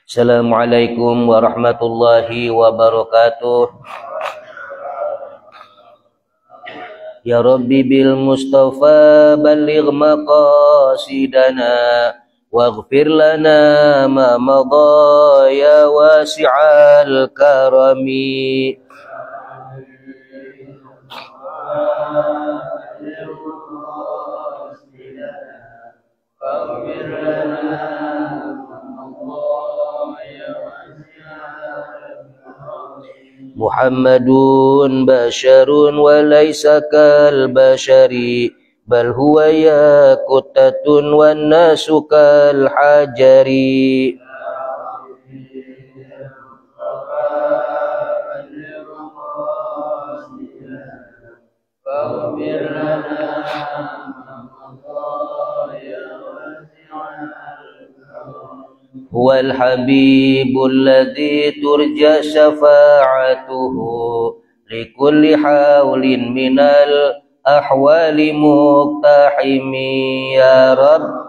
Assalamualaikum warahmatullahi wabarakatuh. Ya Rabbi bil Mustafa balligh maqasidana waghfir lana ma madha ya wasi'al karami. Muhammadun basharun wa laysa kal bashari bal huwa yaqutatun wan nasu kal hajari. Huwal habibul ladzi turja syafa'atuhu likulli haulin minal ahwali muqtahimi ya Rabb.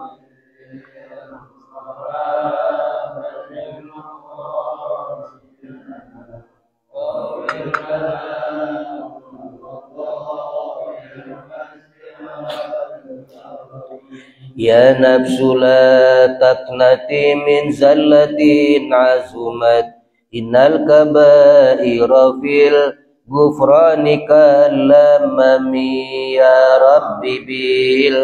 Ya nafsu la taqnati min zallatin azumat innal kaba'ira fil ghufrani kallamami ya Rabbi bil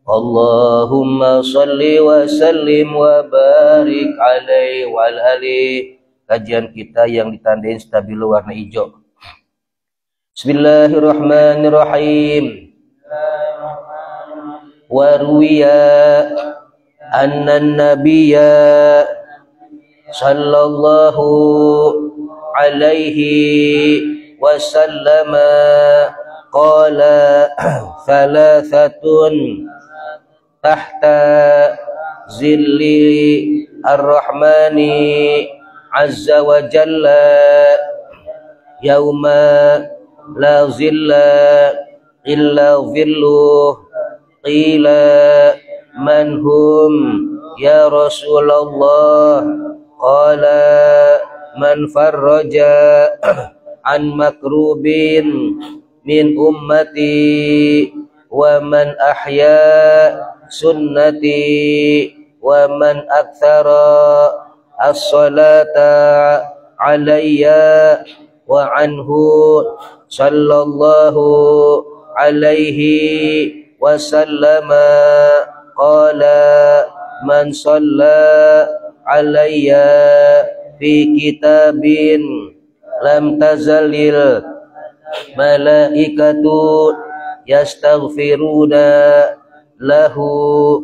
Allahumma salli wa sallim wa barik alaihi wa alihi. Kajian kita yang ditandain stabilo warna hijau. Bismillahirrahmanirrahim. Wa ruwiya anna nabiyya sallallahu alaihi wasallama qala thalathatun tahta zilli ar-rahmani azza wa jalla yauma la zilla illa zilluh. Qila man hum ya Rasulullah, qala man farraja an makrubin min ummati wa man ahya sunnati wa man aktsara as-salata alayya wa anhu sallallahu alaihi wasallama qala man shalla alayya fi kitabin lam tazalil malaikatu yastaghfiruna lahu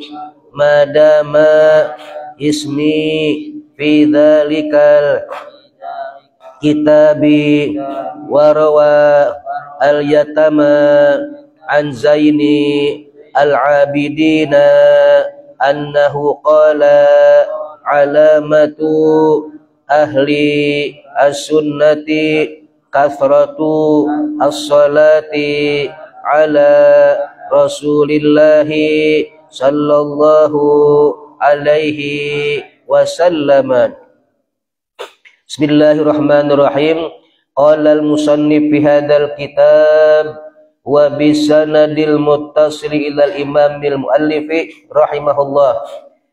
madama ismi fi dhalikal kitabi warawa al-yatama an Zaini al-abidina annahu qala alamatu ahli as-sunnati kathratu as-salati ala Rasulillahi sallallahu alaihi wasallam. Bismillahirrahmanirrahim. Qala al-musannif fi hadzal kitab wa bisanadil muttasil ila al-imamil muallifi rahimahullah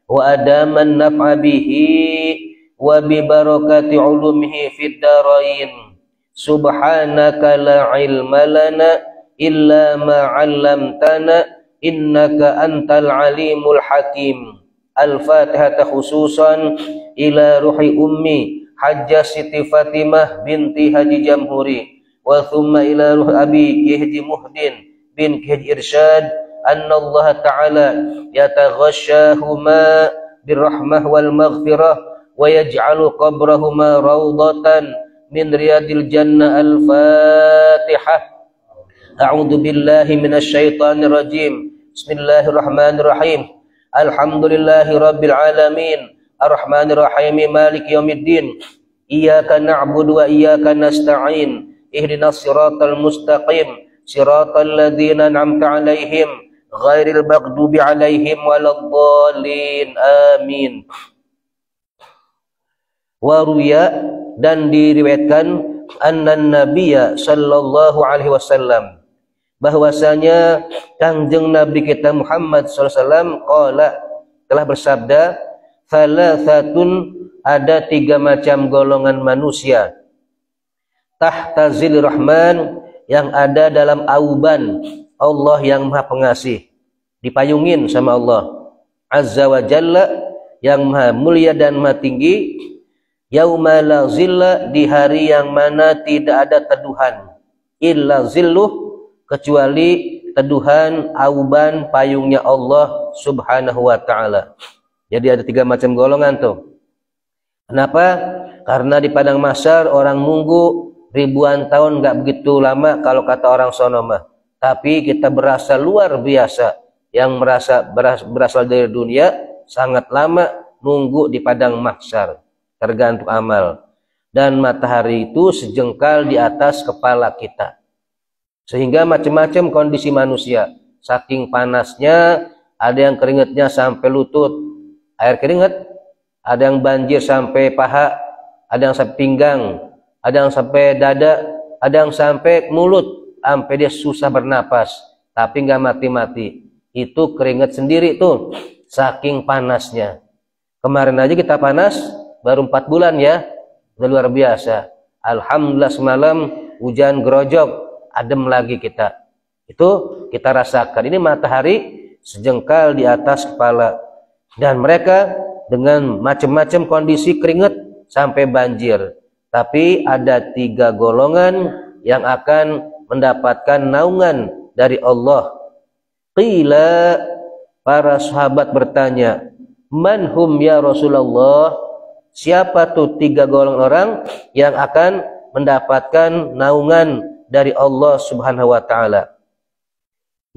wa adaman naf'a bihi wa bi barakati ulumihi fid darain. Subhanaka la ilma lana illa ma 'allamtana innaka antal alimul hakim. Al-Fatihah khususan ila ruhi ummi Hajjah Siti Fatimah binti Haji Jamhuri wa thumma ila ruh abi Kihji Muhdin bin Kihji Irsyad anna Allah ta'ala yataghashshahuma birrahmah wal maghfirah wa yaj'alu qabrahuma rawdatan min riyadil jannah. Al-Fatihah. A'udzu billahi minasy syaithanir rajim. Bismillahirrahmanirrahim. Alhamdulillahi rabbil alamin. Ar-Rahmanir Rahim. Maliki yaumiddin. Iyyaka na'budu wa iyyaka nasta'in. Ihdinas siratal mustaqim. Siratal ladzina an'amta 'alaihim ghairil maghdubi 'alaihim waladdallin. Amin. Wa ruya, dan diriwayatkan annan nabiyya sallallahu alaihi wasallam, bahwasanya Kangjeng Nabi kita Muhammad sallallahu alaihi wasallam qala, telah bersabda, thalathatun, ada 3 macam golongan manusia, tahta zilir rahman, yang ada dalam auban Allah yang Maha Pengasih, dipayungin sama Allah azza wa jalla, yang Maha Mulia dan Maha Tinggi. Yauma la zilla, di hari yang mana tidak ada teduhan, illa zilluh, kecuali teduhan auban payungnya Allah subhanahu wa ta'ala. Jadi ada 3 macam golongan tuh. Kenapa? Karena di padang mahsyar orang nunggu ribuan tahun, nggak begitu lama kalau kata orang sono mah. Tapi kita berasa luar biasa, yang berasal dari dunia sangat lama nunggu di padang mahsyar. Tergantung amal. Dan matahari itu sejengkal di atas kepala kita. Sehingga macam-macam kondisi manusia. Saking panasnya, ada yang keringatnya sampai lutut, air keringat. Ada yang banjir sampai paha, ada yang sampai pinggang, ada yang sampai dada, ada yang sampai mulut, sampai dia susah bernapas, tapi nggak mati-mati. Itu keringat sendiri tuh, saking panasnya. Kemarin aja kita panas, baru 4 bulan ya, udah luar biasa. Alhamdulillah semalam hujan gerojok, adem lagi kita. Itu kita rasakan. Ini matahari sejengkal di atas kepala. Dan mereka dengan macam-macam kondisi keringat sampai banjir. Tapi ada 3 golongan yang akan mendapatkan naungan dari Allah. Qila, para sahabat bertanya, man hum ya Rasulullah? Siapa tuh 3 golongan orang yang akan mendapatkan naungan dari Allah subhanahu wa ta'ala?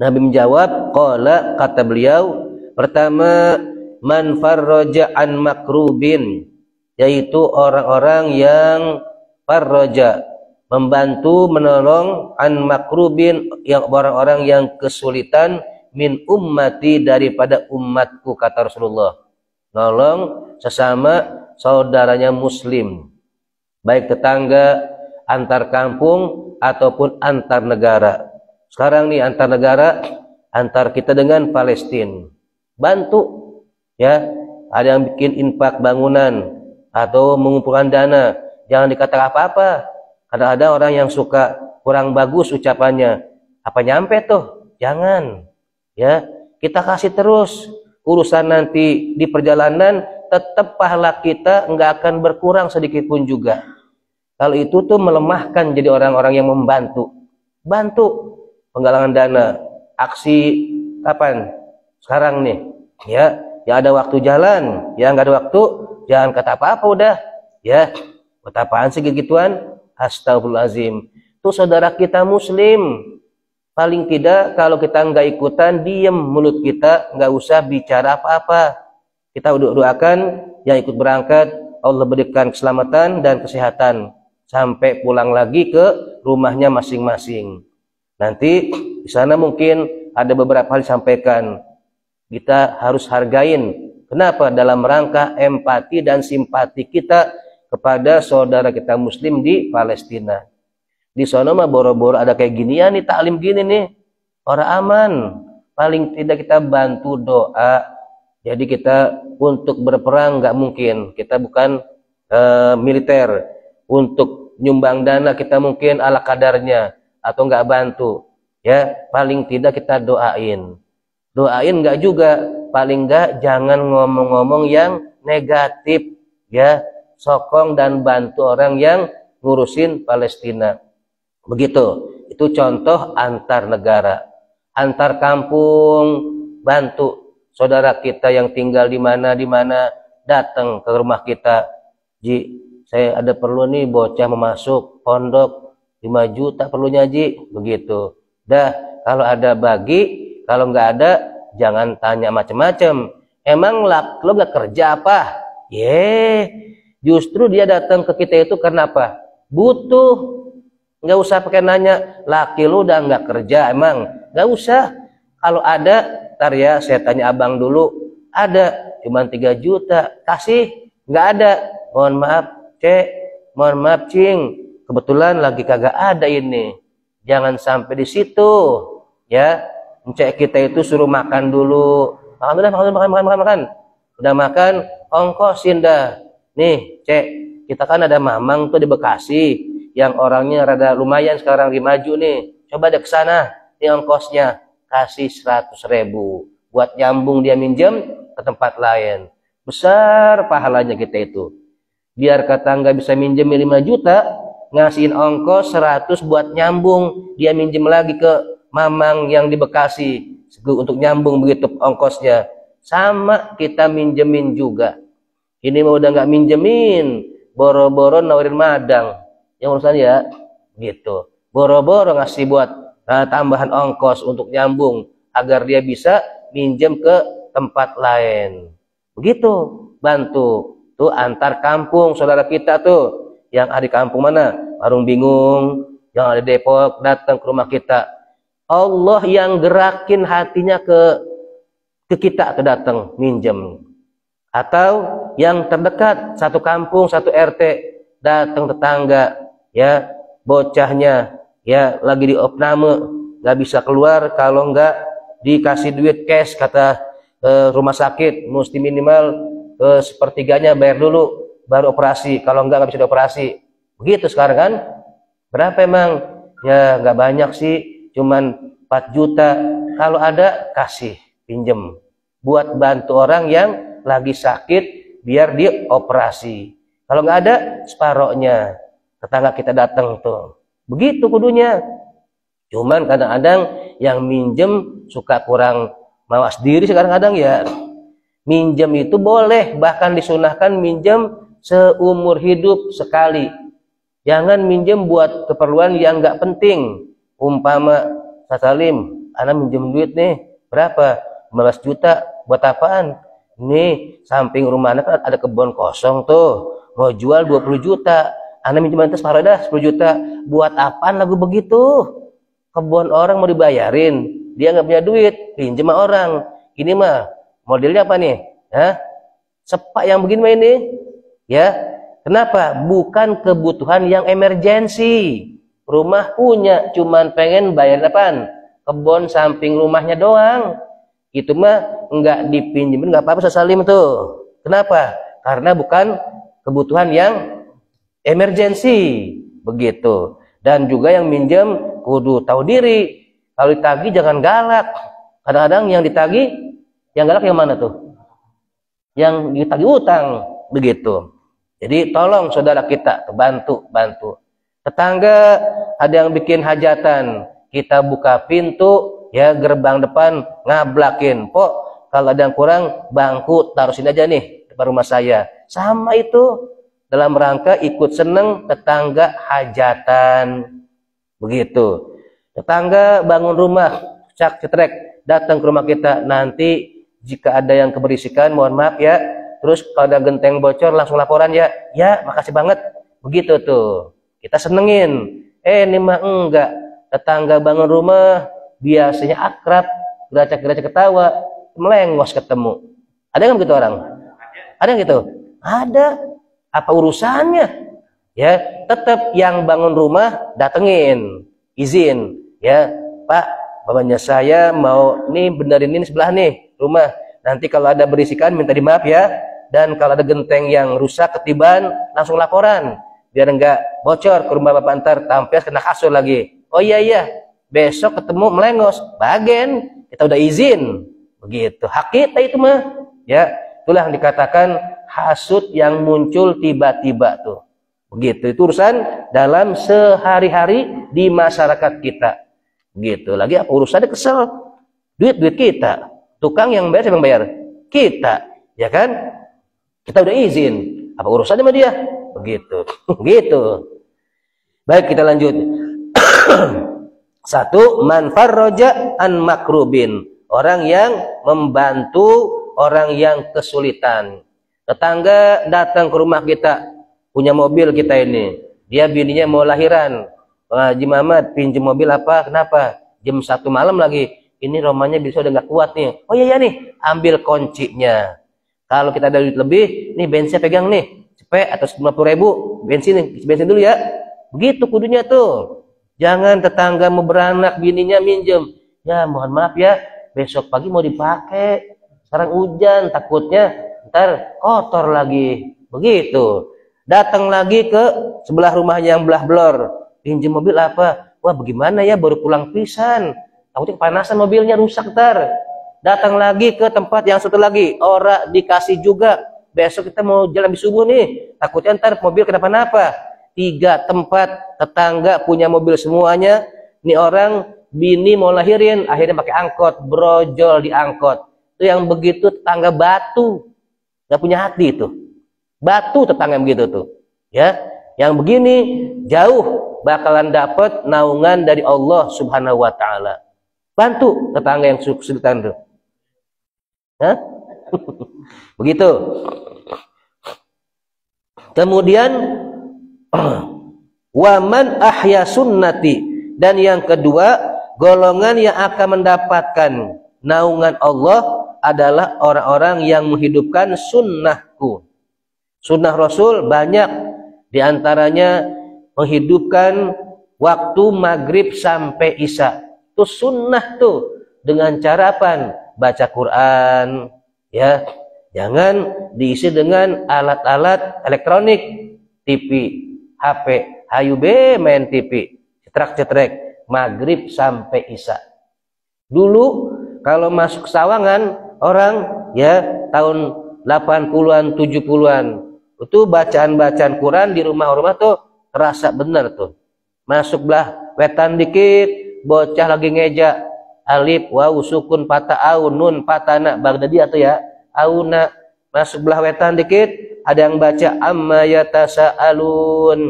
Nabi menjawab, qala, kata beliau, pertama, man farraja an makrubin, yaitu orang-orang yang farraja, membantu menolong, an makrubin, yang orang-orang yang kesulitan, min ummati, daripada umatku, kata Rasulullah. Nolong sesama saudaranya muslim, baik tetangga, antar kampung ataupun antar negara. Sekarang nih antar negara, antar kita dengan Palestina, bantu ya. Ada yang bikin infak bangunan atau mengumpulkan dana, jangan dikatakan apa-apa. Kadang-kadang orang yang suka kurang bagus ucapannya, apa nyampe tuh, jangan ya. Kita kasih terus, urusan nanti di perjalanan tetap pahala kita nggak akan berkurang sedikit pun juga. Kalau itu tuh melemahkan jadi orang-orang yang membantu. Bantu penggalangan dana, aksi kapan? Sekarang nih ya. Ya ada waktu jalan, ya nggak ada waktu jangan kata apa-apa udah ya. Buat apaan sih gitu-gituan? Astagfirullahaladzim. Itu saudara kita muslim, paling tidak kalau kita nggak ikutan, diem mulut kita, nggak usah bicara apa-apa. Kita doakan yang ikut berangkat, Allah berikan keselamatan dan kesehatan sampai pulang lagi ke rumahnya masing-masing. Nanti di sana mungkin ada beberapa hal disampaikan, kita harus hargain. Kenapa? Dalam rangka empati dan simpati kita kepada saudara kita muslim di Palestina. Di sana mah boro-boro ada kayak ginian nih, taklim gini nih, orang aman. Paling tidak kita bantu doa. Jadi kita untuk berperang nggak mungkin, kita bukan militer. Untuk nyumbang dana kita mungkin ala kadarnya atau nggak bantu. Ya, paling tidak kita doain. Doain nggak juga, paling nggak jangan ngomong-ngomong yang negatif. Ya, sokong dan bantu orang yang ngurusin Palestina. Begitu. Itu contoh antar negara, antar kampung, bantu saudara kita yang tinggal di mana datang ke rumah kita. Ji, saya ada perlu nih bocah memasuk pondok 5 juta perlunya Ji, begitu. Dah, kalau ada bagi, Kalau nggak ada, jangan tanya macam-macam. Emang lo nggak kerja apa? Justru dia datang ke kita itu karena apa? Butuh. Nggak usah pakai nanya, laki lu udah nggak kerja emang? Nggak usah. Kalau ada, ntar ya saya tanya abang dulu. Ada, cuma 3 juta. Kasih. Nggak ada. Mohon maaf, Cek. Mohon maaf, Cing. Kebetulan lagi kagak ada ini. Jangan sampai di situ. Ya, Cek kita itu suruh makan dulu. Makan. Udah makan, ongkosin dah. Nih, Cek, kita kan ada mamang tuh di Bekasi. Yang orangnya rada lumayan sekarang lagi maju nih. Coba deh ke sana. Ini ongkosnya. Kasih 100.000. Buat nyambung dia minjem ke tempat lain. Besar pahalanya kita itu. Biar kata nggak bisa minjem 5 juta. Ngasihin ongkos 100 buat nyambung. Dia minjem lagi ke mamang yang di Bekasi. Untuk nyambung begitu ongkosnya. Sama kita minjemin juga. Ini mau udah nggak minjemin. Boro-boro nawarin madang. Yang urusan ya gitu, boro-boro ngasih buat tambahan ongkos untuk nyambung agar dia bisa minjem ke tempat lain. Begitu, bantu tuh antar kampung saudara kita tuh yang ada di kampung mana, Warung Bingung, yang ada di Depok, datang ke rumah kita. Allah yang gerakin hatinya ke kita datang minjem. Atau yang terdekat satu kampung satu RT, datang tetangga. Ya, bocahnya ya lagi di opname, nggak bisa keluar kalau nggak dikasih duit cash, kata rumah sakit mesti minimal sepertiganya bayar dulu baru operasi, kalau nggak bisa dioperasi. Begitu sekarang kan. Berapa emang? Ya nggak banyak sih, cuman 4 juta. Kalau ada kasih pinjem buat bantu orang yang lagi sakit biar dioperasi. Kalau nggak ada separohnya. Tetangga kita datang tuh. Begitu kudunya. Cuman kadang-kadang yang minjem suka kurang mawas diri kadang-kadang ya. Minjem itu boleh, bahkan disunahkan minjem seumur hidup sekali. Jangan minjem buat keperluan yang nggak penting. Umpama, Salim, anak minjem duit nih, berapa? 15 juta, buat apaan? Nih, samping rumah anak kan ada kebun kosong tuh, mau jual 20 juta. Anda minjem itu separuh dah 10 juta. Buat apaan lagu begitu? Kebun orang mau dibayarin, dia nggak punya duit, pinjem sama orang. Ini mah modelnya apa nih? Hah? Sepak yang begini mah ini, ya. Kenapa? Bukan kebutuhan yang emergensi. Rumah punya, cuman pengen bayar apaan? Kebun samping rumahnya doang. Itu mah nggak dipinjemin, nggak apa-apa Salim tuh. Kenapa? Karena bukan kebutuhan yang emergensi, begitu. Dan juga yang minjem kudu tahu diri. Kalau ditagih jangan galak. Kadang-kadang yang ditagih, yang galak yang mana tuh? Yang ditagih utang, begitu. Jadi tolong saudara kita bantu. Tetangga ada yang bikin hajatan, kita buka pintu, ya gerbang depan ngablakin. Pok, kalau ada yang kurang bangku taruh sini aja nih depan rumah saya. Sama itu. Dalam rangka ikut seneng tetangga hajatan. Begitu. Tetangga bangun rumah, cetrek, datang ke rumah kita. Nanti jika ada yang keberisikan, mohon maaf ya. Terus kalau ada genteng bocor langsung laporan ya. Ya, makasih banget. Begitu tuh. Kita senengin. Ini mah enggak. Tetangga bangun rumah, biasanya akrab, geracak-geracak ketawa, melengos ketemu. Ada nggak begitu orang? Ada yang gitu? Ada. Apa urusannya? Ya, tetap yang bangun rumah datengin, izin, ya, Pak, bapaknya saya mau nih benerin ini sebelah nih rumah. Nanti kalau ada berisikan minta dimaaf ya. Dan kalau ada genteng yang rusak ketiban langsung laporan biar enggak bocor ke rumah bapak antar tampil kena kasur lagi. Oh iya, besok ketemu melengos, bagen, kita udah izin, begitu. Hak kita itu mah, ya, itulah yang dikatakan hasud yang muncul tiba-tiba tuh. Begitu, itu urusan dalam sehari-hari di masyarakat kita. Begitu. Lagi apa urusannya kesel? Duit kita. Tukang yang bayar siapa yang bayar? Kita. Ya kan? Kita udah izin. Apa urusannya sama dia? Begitu. Gitu. Baik, kita lanjut. Satu, man farroja an makrubin. orang yang membantu orang yang kesulitan. Tetangga datang ke rumah kita, punya mobil kita ini, dia bininya mau lahiran. Haji Muhammad pinjam mobil apa? Kenapa? Jam 1 malam lagi. Ini romanya bisa udah nggak kuat nih. Oh iya nih, ambil kuncinya. Kalau kita ada duit lebih, nih bensinnya pegang nih, cepet atau 50.000 bensin dulu ya. Begitu kudunya tuh. Jangan tetangga mau beranak bininya minjem. Ya mohon maaf ya, besok pagi mau dipakai. Sekarang hujan, takutnya ntar kotor lagi. Begitu. Datang lagi ke sebelah rumahnya yang belah blor. Pinjem mobil apa? Wah bagaimana ya, baru pulang pisan. Takutnya kepanasan mobilnya, rusak ntar. Datang lagi ke tempat yang satu lagi. Orang dikasih juga. Besok kita mau jalan di subuh nih. Takutnya ntar mobil kenapa-napa. 3 tempat tetangga punya mobil semuanya. Ini orang bini mau lahirin, akhirnya pakai angkot, brojol di angkot. Itu yang begitu tetangga batu. Gak punya hati itu. Batu tetangga yang begitu tuh. Ya, yang begini jauh bakalan dapat naungan dari Allah Subhanahu wa taala. Bantu tetangga yang kesulitan tuh. Hah? Begitu. Kemudian waman ahya sunnati, dan yang kedua golongan yang akan mendapatkan naungan Allah adalah orang-orang yang menghidupkan sunnahku. Sunnah Rasul banyak, diantaranya menghidupkan waktu maghrib sampai isya. Itu sunnah tuh. Dengan cara apa? Baca Quran, ya. Jangan diisi dengan alat-alat elektronik, TV, HP, hayu be main TV, cetrek-cetrek, maghrib sampai isya. Dulu kalau masuk Sawangan orang ya tahun 80-an, 70-an, itu bacaan-bacaan Quran di rumah-rumah tuh terasa bener tuh. Masuk belah wetan dikit, bocah lagi ngeja alif waw sukun patah au nun patana Baghdadi atau ya auna. Masuk belah wetan dikit ada yang baca amma yatasaalun,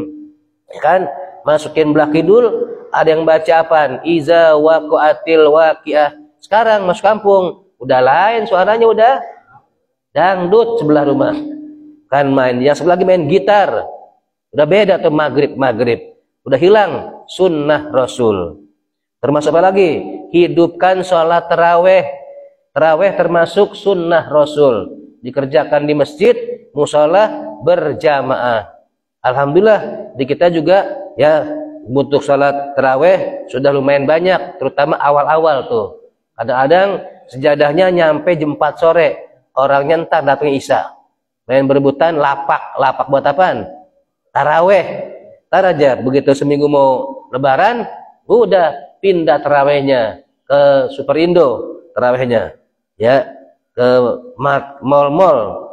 kan? Masukin belah kidul ada yang baca apaan? Iza waqa'atil waqiah. Sekarang masuk kampung udah lain suaranya, udah dangdut sebelah rumah kan main, yang sebelah lagi main gitar. Udah beda tuh maghrib, udah hilang sunnah Rasul. Termasuk apa lagi? Hidupkan sholat taraweh. Taraweh termasuk sunnah Rasul, dikerjakan di masjid, musola berjamaah. Alhamdulillah di kita juga ya butuh sholat taraweh sudah lumayan banyak, terutama awal-awal tuh. Kadang-kadang sejadahnya nyampe jam 4 sore, orangnya entar datang isya, main berebutan lapak buat apaan? Taraweh. Ntar aja begitu seminggu mau lebaran, udah pindah tarawehnya ke Superindo, tarawehnya ya ke mall-mall.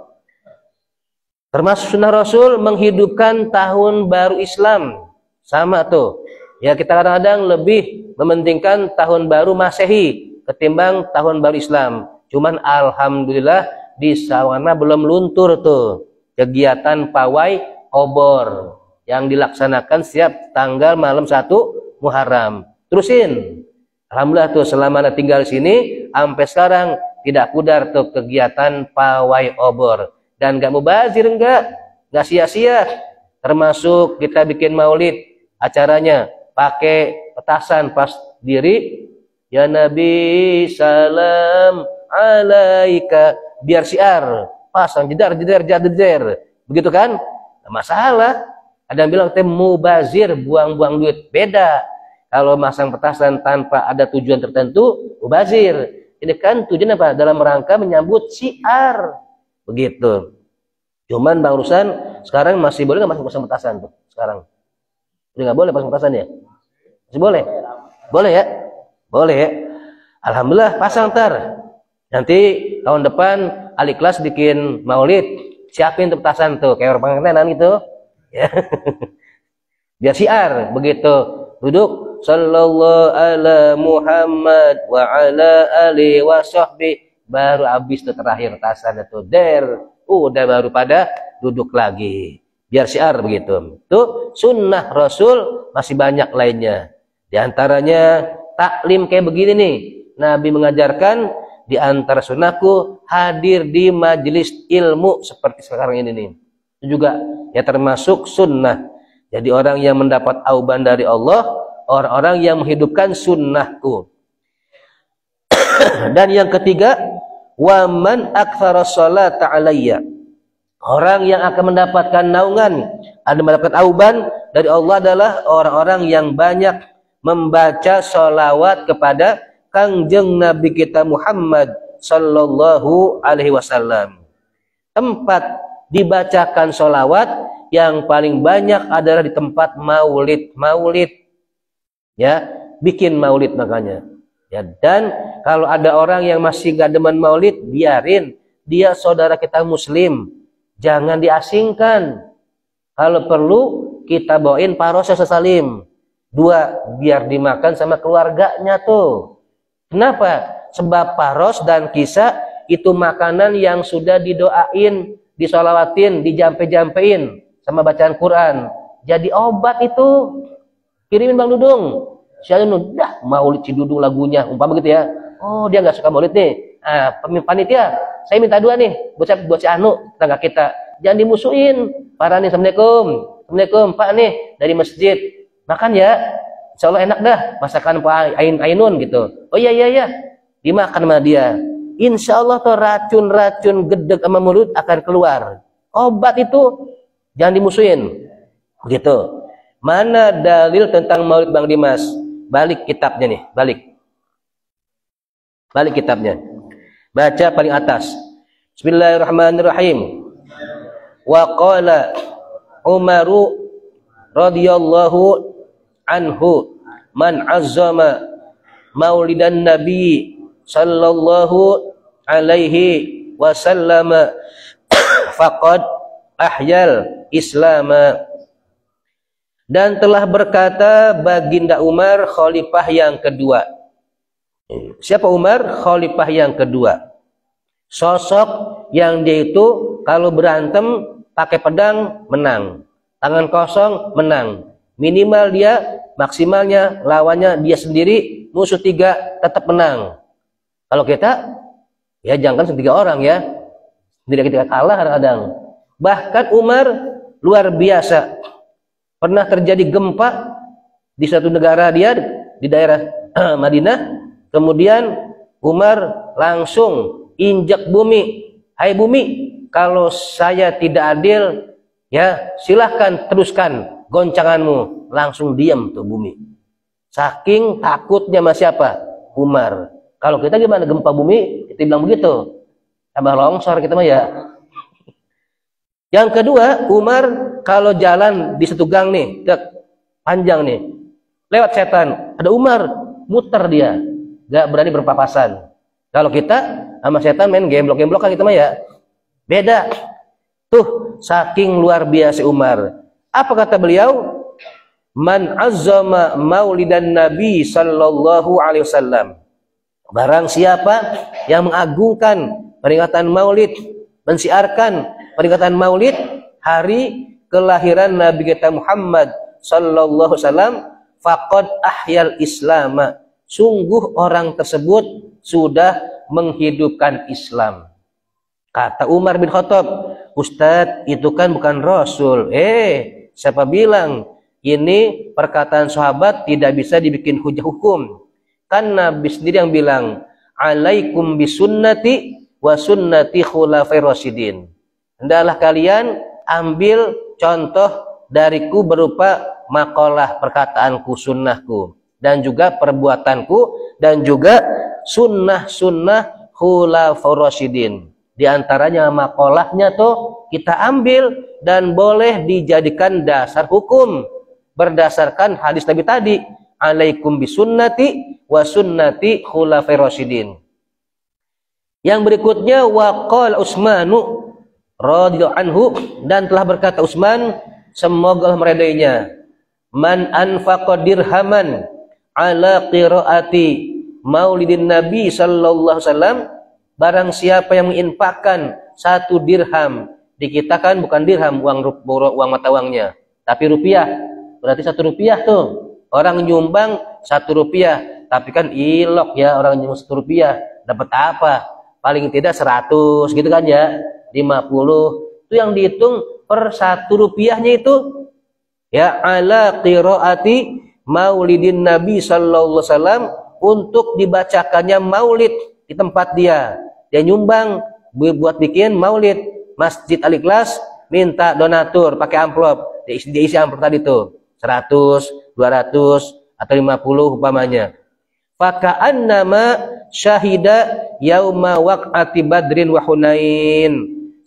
Termasuk sunnah Rasul menghidupkan tahun baru Islam. Sama tuh ya, kita kadang-kadang lebih mementingkan tahun baru Masehi ketimbang tahun baru Islam. Cuman alhamdulillah di Sawangan belum luntur tuh kegiatan pawai obor yang dilaksanakan setiap tanggal malam 1 Muharram. Terusin. Alhamdulillah tuh selama tinggal di sini sampai sekarang tidak pudar tuh kegiatan pawai obor. Dan gak mubazir, enggak sia-sia. Termasuk kita bikin maulid, acaranya pakai petasan pas diri, ya Nabi salam alaika, biar syiar, pasang jedar, begitu kan? Gak masalah. Ada yang bilang teh mubazir, buang-buang duit. Beda. Kalau masang petasan tanpa ada tujuan tertentu, mubazir. Ini kan tujuan apa? Dalam rangka menyambut syiar. Begitu. Cuman Bang Rusan sekarang masih boleh nggak pasang petasan tuh sekarang? Udah nggak boleh pasang petasan ya? Masih boleh? Boleh ya? Boleh ya? Alhamdulillah pasang ntar. Nanti tahun depan Al-Ikhlas bikin maulid, siapin tuh petasan tuh kayak orang pengantinan gitu. Ya. Biar syiar begitu. Duduk sallallahu ala Muhammad wa ala alihi wa sahbihi, baru habis tuh terakhir petasan itu udah baru pada duduk lagi. Biar syiar begitu. Tuh sunnah Rasul masih banyak lainnya. Di antaranya taklim kayak begini nih. Nabi mengajarkan di antara sunnahku hadir di majelis ilmu seperti sekarang ini nih. Itu juga ya termasuk sunnah. Jadi orang yang mendapat auban dari Allah, orang-orang yang menghidupkan sunnahku. Dan yang ketiga, wa man aktsara sholata alayya. Orang yang akan mendapatkan naungan, ada mendapatkan auban dari Allah adalah orang-orang yang banyak membaca sholawat kepada Kangjeng Nabi kita Muhammad sallallahu alaihi wasallam. Tempat dibacakan sholawat yang paling banyak adalah di tempat maulid. Ya, bikin maulid makanya. Ya, dan kalau ada orang yang masih gak demen maulid, biarin. Dia saudara kita muslim. Jangan diasingkan. Kalau perlu kita bawain parosnya sesalim. 2, biar dimakan sama keluarganya tuh. Kenapa? Sebab paros dan kisah itu makanan yang sudah didoain, disolawatin, dijampe-jampein sama bacaan Quran. Jadi obat itu. Kirimin Bang Dudung. Saya udah maulid si Dudung lagunya, umpama begitu ya. Oh, dia nggak suka maulid nih. Panitia, saya minta 2 nih buat si Anu, tetangga kita. Jangan dimusuhin. Para nih, assalamualaikum Pak nih dari masjid. Makan ya. Insya Allah enak dah masakan Pak Ainun gitu. Oh iya, dimakan sama dia. Insya Allah tuh racun-racun gedeg sama mulut akan keluar. Obat itu jangan dimusuhin. Begitu. Mana dalil tentang maulid Bang Dimas? Balik kitabnya nih, balik kitabnya. Baca paling atas. Bismillahirrahmanirrahim. Wa qala Umaru radhiyallahu anhu man azzama maulidan nabi sallallahu alaihi wasallam faqad ahyal islama. Dan telah berkata Baginda Umar khalifah yang kedua. Siapa Umar? Khalifah yang kedua. Sosok yang dia itu kalau berantem pakai pedang menang, tangan kosong menang. Minimal dia, maksimalnya lawannya dia sendiri, musuh 3 tetap menang. Kalau kita, ya jangan 3 orang ya, sendiri kita kalah kadang-kadang. Bahkan Umar luar biasa. Pernah terjadi gempa di satu negara dia di daerah Madinah. Kemudian Umar langsung injak bumi. Hai bumi, kalau saya tidak adil, ya silahkan teruskan goncanganmu. Langsung diam tuh bumi. Saking takutnya sama siapa? Umar. Kalau kita gimana gempa bumi? Kita bilang begitu. Tambah longsor kita mah ya. Yang kedua, Umar kalau jalan di satu gang nih, panjang nih, lewat setan, ada Umar, muter dia, gak berani berpapasan. Kalau kita sama setan main gemblok-gemblokan kita mah ya, beda. Tuh, saking luar biasa Umar. Apa kata beliau? Man azzama maulidan Nabi sallallahu alaihi wasallam. Barang siapa yang mengagungkan peringatan maulid, mensiarkan peringatan maulid hari kelahiran Nabi kita Muhammad sallallahu alaihi wasallam, faqad ahyal islama. Sungguh orang tersebut sudah menghidupkan Islam. Kata Umar bin Khattab, Ustadz itu kan bukan Rasul. Siapa bilang? Ini perkataan sahabat tidak bisa dibikin hujah hukum. Kan Nabi sendiri yang bilang, alaikum bisunnati wa sunnati khulafai rasyidin. Hendaklah kalian ambil contoh dariku berupa makalah perkataanku, sunnahku, dan juga perbuatanku, dan juga sunnah-sunnah khulafai rasyidin. Di antaranya makalahnya tuh kita ambil dan boleh dijadikan dasar hukum berdasarkan hadis Nabi tadi, alaikum bisunnati wa sunnati khulafai rasyidin. Yang berikutnya waqal Utsmanu radhiyallahu anhu, dan telah berkata Utsman, semoga Allah meridainya, man anfaqa dirhaman ala qiraati maulidin Nabi sallallahu alaihi wasallam, barang siapa yang menginfakkan 1 dirham, di kita kan bukan dirham uang mata uangnya, tapi rupiah. Berarti 1 rupiah tuh. Orang nyumbang 1 rupiah, Tapi kan ilok ya, orang nyumbang 1 rupiah dapat apa? Paling tidak 100 gitu kan ya, 50. Itu yang dihitung per 1 rupiahnya itu ya, ala qiraati maulidin Nabi sallallahu alaihi wasallam, untuk dibacakannya maulid di tempat dia. Dia nyumbang buat bikin maulid. Masjid Al-Ikhlas minta donatur pakai amplop. Dia isi amplop tadi tuh 100, 200 atau 50 umpamanya. Faka'annama syahida yauma waq'ati Badrin wa Hunain.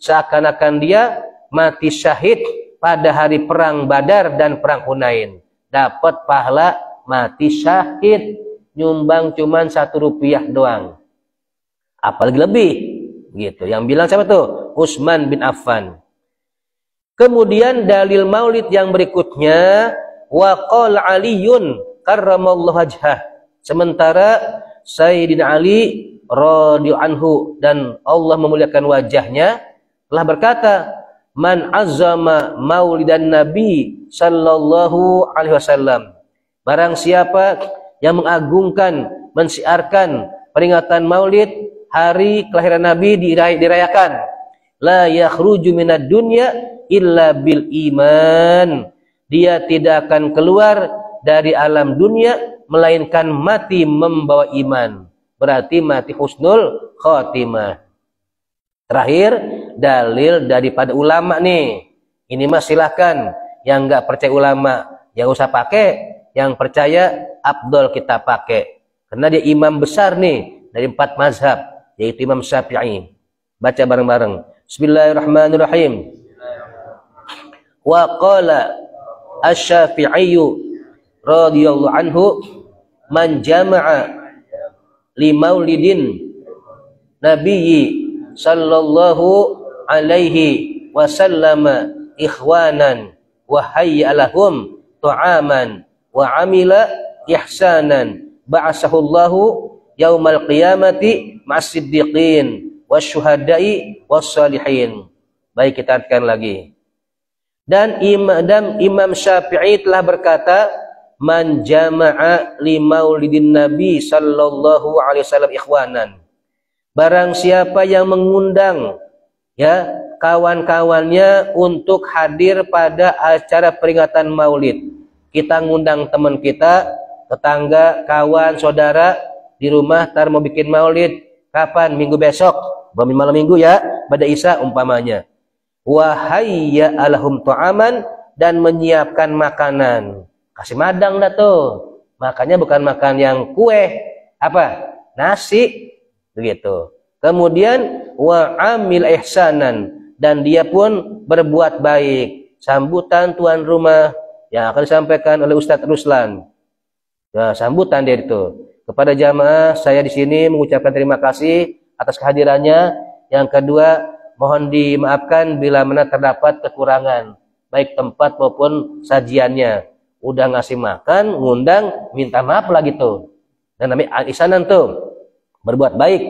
Seakan-akan dia mati syahid pada hari perang Badar dan perang Hunain. Dapat pahala mati syahid, nyumbang cuman 1 rupiah doang. Apalagi lebih gitu. Yang bilang siapa tuh? Utsman bin Affan. Kemudian dalil maulid yang berikutnya, wa qala Aliyun karramallahu wajhah. Sementara Sayyidina Ali radhiyallahu anhu dan Allah memuliakan wajahnya telah berkata, man azzama maulidan Nabi sallallahu alaihi wasallam. Barang siapa yang mengagungkan, mensiarkan peringatan maulid, hari kelahiran Nabi dirayakan, la yakhruju minad dunya illa bil iman. Dia tidak akan keluar dari alam dunia melainkan mati membawa iman. Berarti mati husnul khotimah. Terakhir, dalil daripada ulama nih. Ini mah silahkan. Yang nggak percaya ulama, yang usah pakai. Yang percaya, afdol kita pakai. Karena dia imam besar nih dari 4 mazhab, yaitu Imam Syafi'i. Baca bareng-bareng. Bismillahirrahmanirrahim. Wa qala asy-Syafi'i radhiyallahu anhu, man jama'a li maulidin nabiyyi sallallahu alaihi wasallam ikhwanan wa hayya lahum tu'aman wa amila ihsanan ba'asahullahu yaumal qiyamati ma'as-siddiqin wasyuhada'i wassalihin. Baik, kita artikan lagi. Dan Imam Syafi'i telah berkata, man jama'a li maulidin Nabi sallallahu alaihi wasallam ikhwanan. Barang siapa yang mengundang ya kawan-kawannya untuk hadir pada acara peringatan maulid. Kita ngundang teman kita, tetangga, kawan, saudara di rumah, tar mau bikin maulid. Kapan? Minggu besok, malam minggu ya, pada Isya umpamanya. Wa hayya alahum tu'aman, dan menyiapkan makanan. Kasih madang dah tuh. Makanya bukan makan yang kue, apa? Nasi, begitu. Kemudian wa amil ihsanan, dan dia pun berbuat baik. Sambutan tuan rumah yang akan disampaikan oleh Ustadz Ruslan. Ya, sambutan dia itu. Kepada jamaah, saya di sini mengucapkan terima kasih atas kehadirannya. Yang kedua, mohon dimaafkan bila mana terdapat kekurangan, baik tempat maupun sajiannya. Udah ngasih makan, ngundang, minta maaf lagi tuh. Dan namanya al-ihsanan tuh, berbuat baik.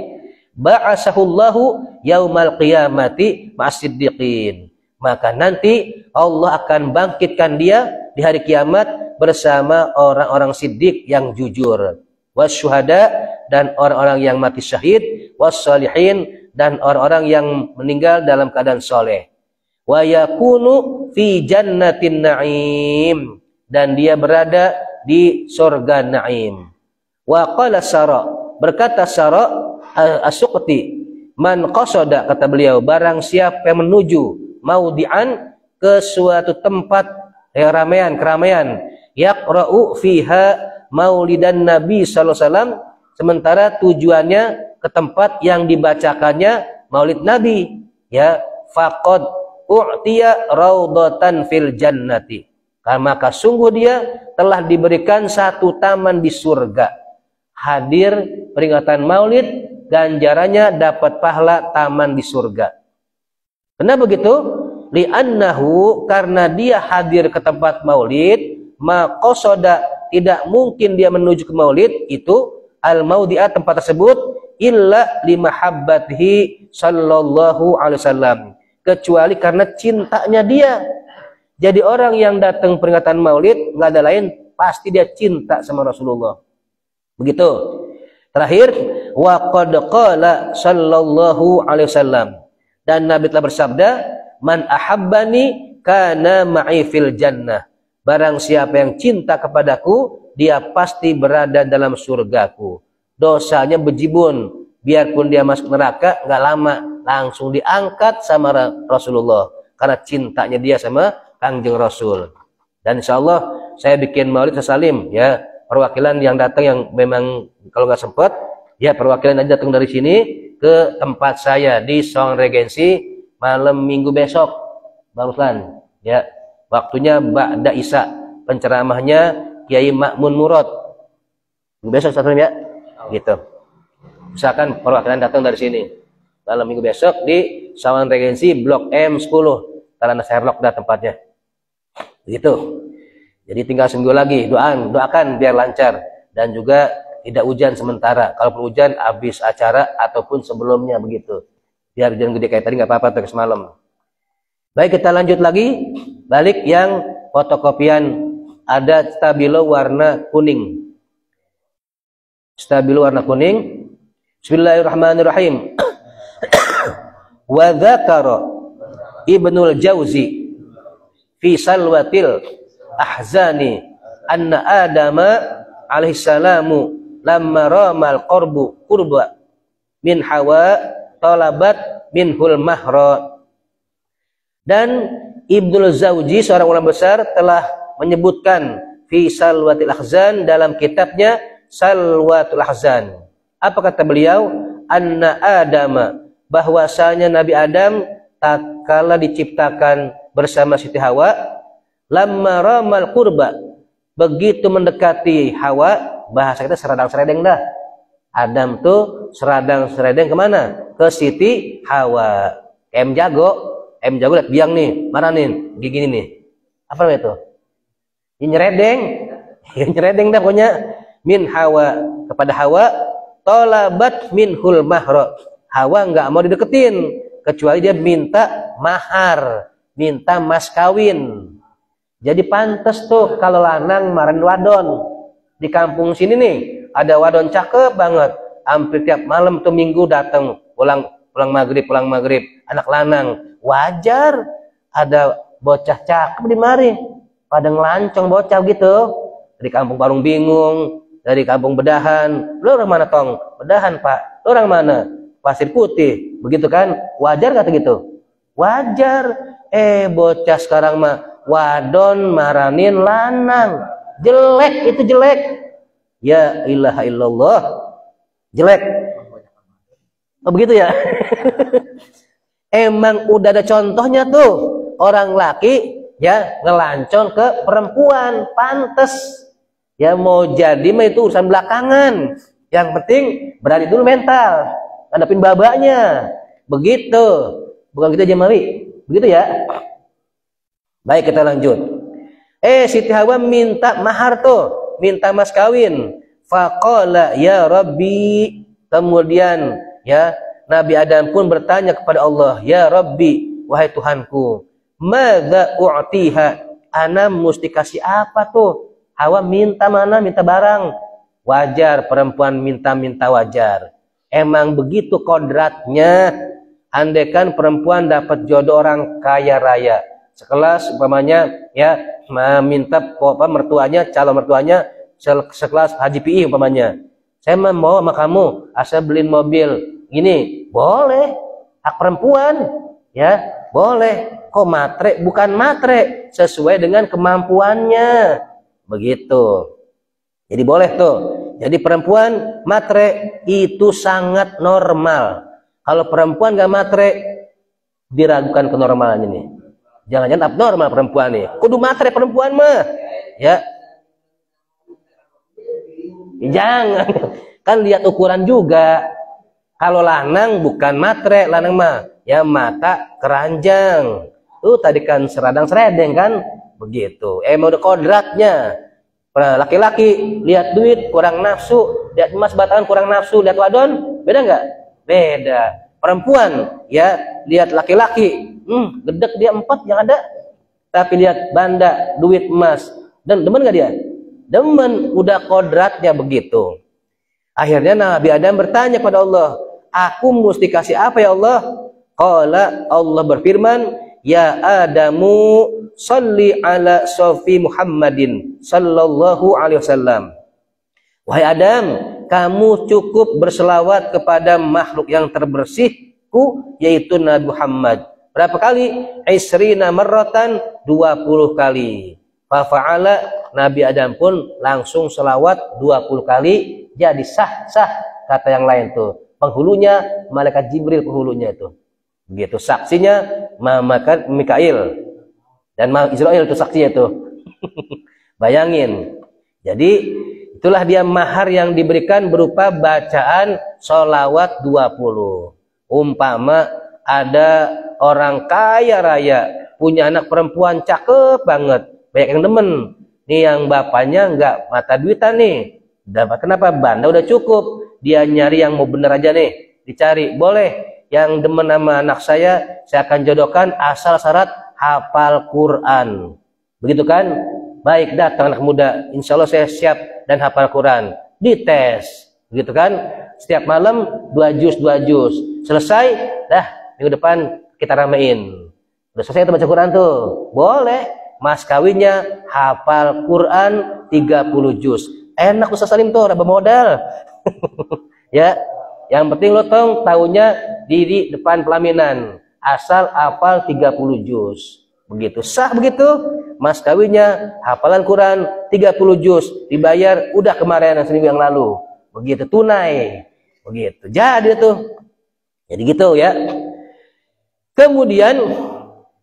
Ba'asahullahu yaumal qiyamati ma'as-siddiqin. Maka nanti Allah akan bangkitkan dia di hari kiamat bersama orang-orang siddiq yang jujur. Wasyuhada, dan orang-orang yang mati syahid. Wassalihin, dan orang-orang yang meninggal dalam keadaan soleh. Wa yakunu fi jannatin na'im, dan dia berada di surga na'im. Wa qala Sara, berkata Sara As-Suqti, man qasada, kata beliau, barang siapa yang menuju maudi'an, ke suatu tempat keramaian, yaqra'u fiha maulidan Nabi sallallahu alaihi wasallam, sementara tujuannya ke tempat yang dibacakannya maulid Nabi, ya, faqad u'tiya raudatan fil jannati, maka sungguh dia telah diberikan satu taman di surga. Hadir peringatan maulid, ganjarannya dapat pahala taman di surga. Kenapa begitu? Li'annahu, karena dia hadir ke tempat maulid, maqasada, tidak mungkin dia menuju ke maulid itu al-maudi'ah, tempat tersebut, illa limahabbatihi sallallahu alaihi wasallam, kecuali karena cintanya dia. Jadi orang yang datang peringatan maulid nggak ada lain, pasti dia cinta sama Rasulullah. Begitu. Terakhir, wa qad qala sallallahu alaihi wasallam, dan Nabi telah bersabda, man ahabbani kana ma'i fil jannah. Barang siapa yang cinta kepadaku, dia pasti berada dalam surgaku. Dosanya bejibun, biarpun dia masuk neraka nggak lama langsung diangkat sama Rasulullah karena cintanya dia sama Kangjeng Rasul. Dan insya Allah saya bikin maulid salim ya, perwakilan yang datang yang memang kalau nggak sempat ya perwakilan aja datang dari sini ke tempat saya di Song Regensi malam minggu besok Bang Ruslan ya, waktunya ba'da Isya, penceramahnya Kiai Makmun Murad besok satu ya gitu. Misalkan perwakilan datang dari sini malam minggu besok di Sawan Regensi Blok M10 Tanah Sherlock dah tempatnya gitu. Jadi tinggal seminggu lagi, doakan biar lancar dan juga tidak hujan sementara. Kalau hujan habis acara ataupun sebelumnya begitu. Biar hujan gede kayak tadi nggak apa-apa terus malam. Baik, kita lanjut lagi. Balik yang fotokopian, ada stabilo warna kuning. Stabilo warna kuning. Bismillahirrahmanirrahim. Wa dzakara Ibnul Jauzi fi Salwatil Ahzani anna Adama alaihisalamu lamma ramal qurba min Hawa talabat minhul mahra. Dan Ibnul Jauzi seorang ulama besar telah menyebutkan fi Salwatil Ahzan dalam kitabnya Salwatul Ahzan. Apa kata beliau? Anna Adama, bahwasanya Nabi Adam tatkala diciptakan bersama Siti Hawa, lamma ramal qurba, begitu mendekati Hawa, bahasa kita seradang-seredeng dah. Adam tuh seradang-seredeng kemana? Ke Siti Hawa. M jago lihat biang nih, mana nih, gini nih. Apa namanya itu? Nyeredeng. Ya nyeredeng dah pokoknya. Min Hawa, kepada Hawa, talabat minhul mahra. Hawa nggak mau dideketin kecuali dia minta mahar, minta mas kawin. Jadi pantas tuh kalau lanang marahin wadon. Di kampung sini nih ada wadon cakep banget, hampir tiap malam tuh minggu datang pulang maghrib anak lanang. Wajar ada bocah cakep di mari pada ngelancong bocah gitu. Dari kampung Parung Bingung, dari kampung Bedahan. Lu orang mana tong? Bedahan Pak. Lu orang mana? Pasir Putih. Begitu kan? Wajar kata gitu? Wajar. Bocah sekarang mah wadon maranin lanang. Jelek, itu jelek. Ya ilaha illallah. Jelek. Oh begitu ya? Emang udah ada contohnya tuh. Orang laki ya ngelancong ke perempuan. Pantes. Ya mau jadi mah itu urusan belakangan. Yang penting berani dulu mental. Hadapin babanya. Begitu. Bukan kita aja Mari. Begitu ya. Baik, kita lanjut. Siti Hawa minta mahar tuh. Minta mas kawin. Faqala ya Rabbi. Kemudian ya Nabi Adam pun bertanya kepada Allah. Ya Rabbi, wahai Tuhanku. Madza u'tiha. Ana mesti kasih apa tuh? Hawa minta mana? Minta barang. Wajar perempuan minta-minta wajar. Emang begitu kodratnya. Andaikan perempuan dapat jodoh orang kaya raya, sekelas umpamanya ya meminta mertuanya, calon mertuanya sekelas Haji PI umpamanya. Saya mau sama kamu asal beliin mobil ini, boleh. Hak perempuan ya, boleh. Kok matre? Bukan matre, sesuai dengan kemampuannya. Begitu. Jadi boleh tuh. Jadi perempuan matre itu sangat normal. Kalau perempuan gak matre, diragukan kenormalannya nih. Jangan-jangan abnormal perempuan nih. Kudu matre perempuan mah. Ya. Jangan. Kan lihat ukuran juga. Kalau lanang bukan matre, lanang mah ya mata keranjang. Tadi kan seradang-seredeng kan. Begitu. Emang udah kodratnya. Laki-laki lihat duit kurang nafsu, lihat emas batangan kurang nafsu, lihat wadon beda nggak? Beda. Perempuan ya lihat laki-laki, gedek dia 4 yang ada, tapi lihat banda duit emas dan demen nggak dia? Demen, udah kodratnya begitu. Akhirnya Nabi Adam bertanya kepada Allah, aku mesti kasih apa ya Allah? Qala, Allah berfirman, ya Adamu salli ala sofi Muhammadin sallallahu alaihi wasallam. Wahai Adam, kamu cukup berselawat kepada makhluk yang terbersihku, yaitu Nabi Muhammad. Berapa kali? Isrina marratan, 20 kali. Fa'ala, Nabi Adam pun langsung selawat 20 kali. Jadi sah kata yang lain tuh. Penghulunya malaikat Jibril, penghulunya itu. Begitu saksinya malaikat Mikail dan Israel itu saksinya tuh. Bayangin. Jadi itulah dia mahar yang diberikan berupa bacaan sholawat 20. Umpama ada orang kaya raya punya anak perempuan cakep banget, banyak yang demen. Nih yang bapaknya nggak mata duitan nih. Kenapa? Banda udah cukup. Dia nyari yang mau bener aja nih. Dicari. Boleh. Yang demen sama anak saya akan jodohkan asal syarat hafal Quran. Begitu kan? Baik, datang anak muda. Insya Allah saya siap dan hafal Quran. Dites. Begitu kan? Setiap malam 2 juz. Selesai, dah minggu depan kita ramein. Udah selesai kita baca Quran tuh. Boleh. Mas kawinnya hafal Quran 30 juz. Enak Ustaz Salim tuh, raba modal. Ya, yang penting lo tahunya di depan pelaminan. Asal hafal 30 juz. Begitu sah begitu. Mas kawinnya hafalan Quran 30 juz, dibayar udah kemarin seminggu yang lalu. Begitu tunai. Begitu. Jadi tuh. Jadi gitu ya. Kemudian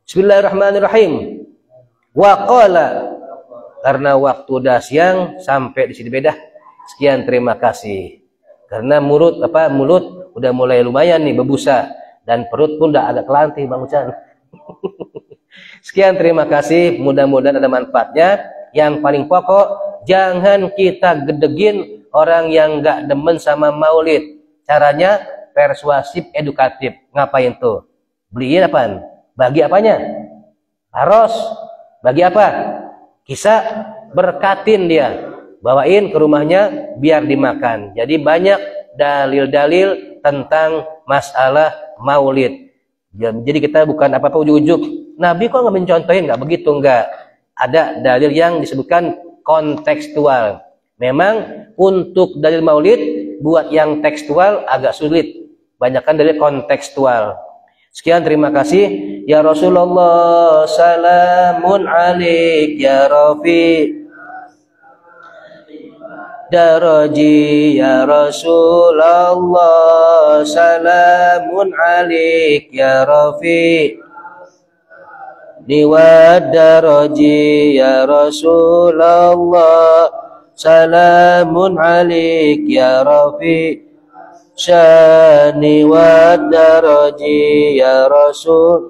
bismillahirrahmanirrahim. Wa qala, karena waktu udah siang sampai di sini beda. Sekian, terima kasih. Karena mulut udah mulai lumayan nih berbusa dan perut pun udah agak kelantih Bang Ucan. Sekian, terima kasih. Mudah-mudahan ada manfaatnya. Yang paling pokok, jangan kita gedegin orang yang nggak demen sama maulid. Caranya persuasif, edukatif. Ngapain tuh? Beliin apaan? Bagi apanya? Aros. Bagi apa? Kisah, berkatin dia. Bawain ke rumahnya biar dimakan. Jadi banyak dalil-dalil tentang masalah maulid. Jadi kita bukan apa-apa ujuk-ujuk. Nabi kok nggak mencontohin? Nggak begitu, nggak. Ada dalil yang disebutkan kontekstual. Memang untuk dalil maulid buat yang tekstual agak sulit. Banyakkan dalil kontekstual. Sekian, terima kasih. Ya Rasulullah, salamun alaik ya Rafi daraji. Ya Rasulullah, salamun alaik ya Rafi niwad daraji. Ya Rasulullah, salamun alaik ya Rafi syani wad daraji. Ya Rasul,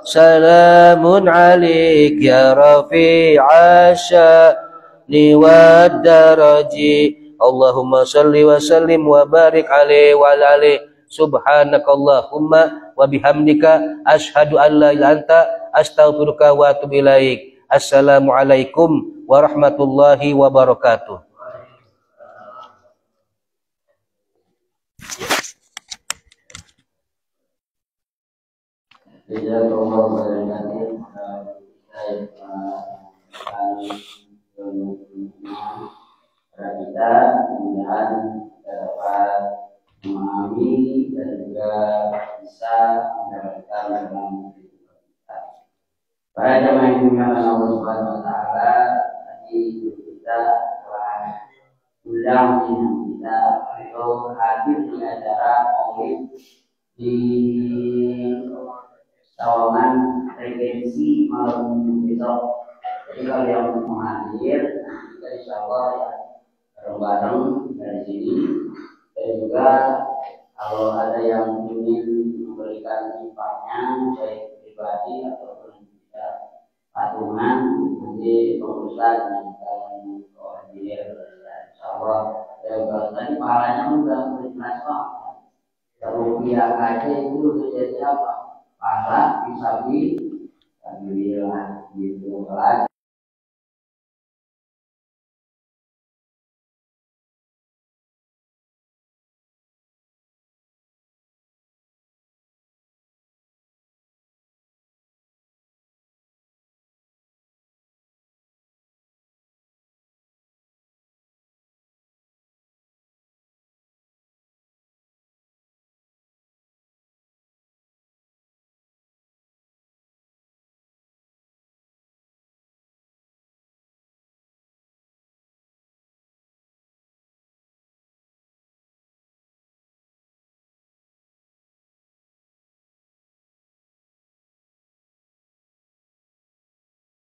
salamun alaik ya Rafi asyani wad daraji. Allahumma salli wa sallim wa barik alaihi wa ala alihi. Subhanakallahumma wa bihamdika asyhadu an la ilaha illa anta astaghfiruka wa atubu ilaik. Assalamualaikum warahmatullahi wabarakatuh. Jazakallahu khairan. Kita mudah-mudahan dapat memahami dan juga bisa mendapatkan dalam kehidupan kita. Para jemaah yang dimuliakan Allah Subhanahu wa taala, tadi kita telah undang kita untuk hadir di acara Maulid di Sawangan Regensi malam besok. Jadi kalau yang mau hadir, kita insya Allah ya bareng-bareng dari sini. Dan juga kalau ada yang ingin memberikan infaknya baik pribadi ataupun tidak patungan, nanti pengurusan yang akan koordinir. Insya Allah. Tadi pahalanya sudah berjelas kok. Rupiah aja itu jadi apa? Pahala bisa alhamdulillah gitu. Kalau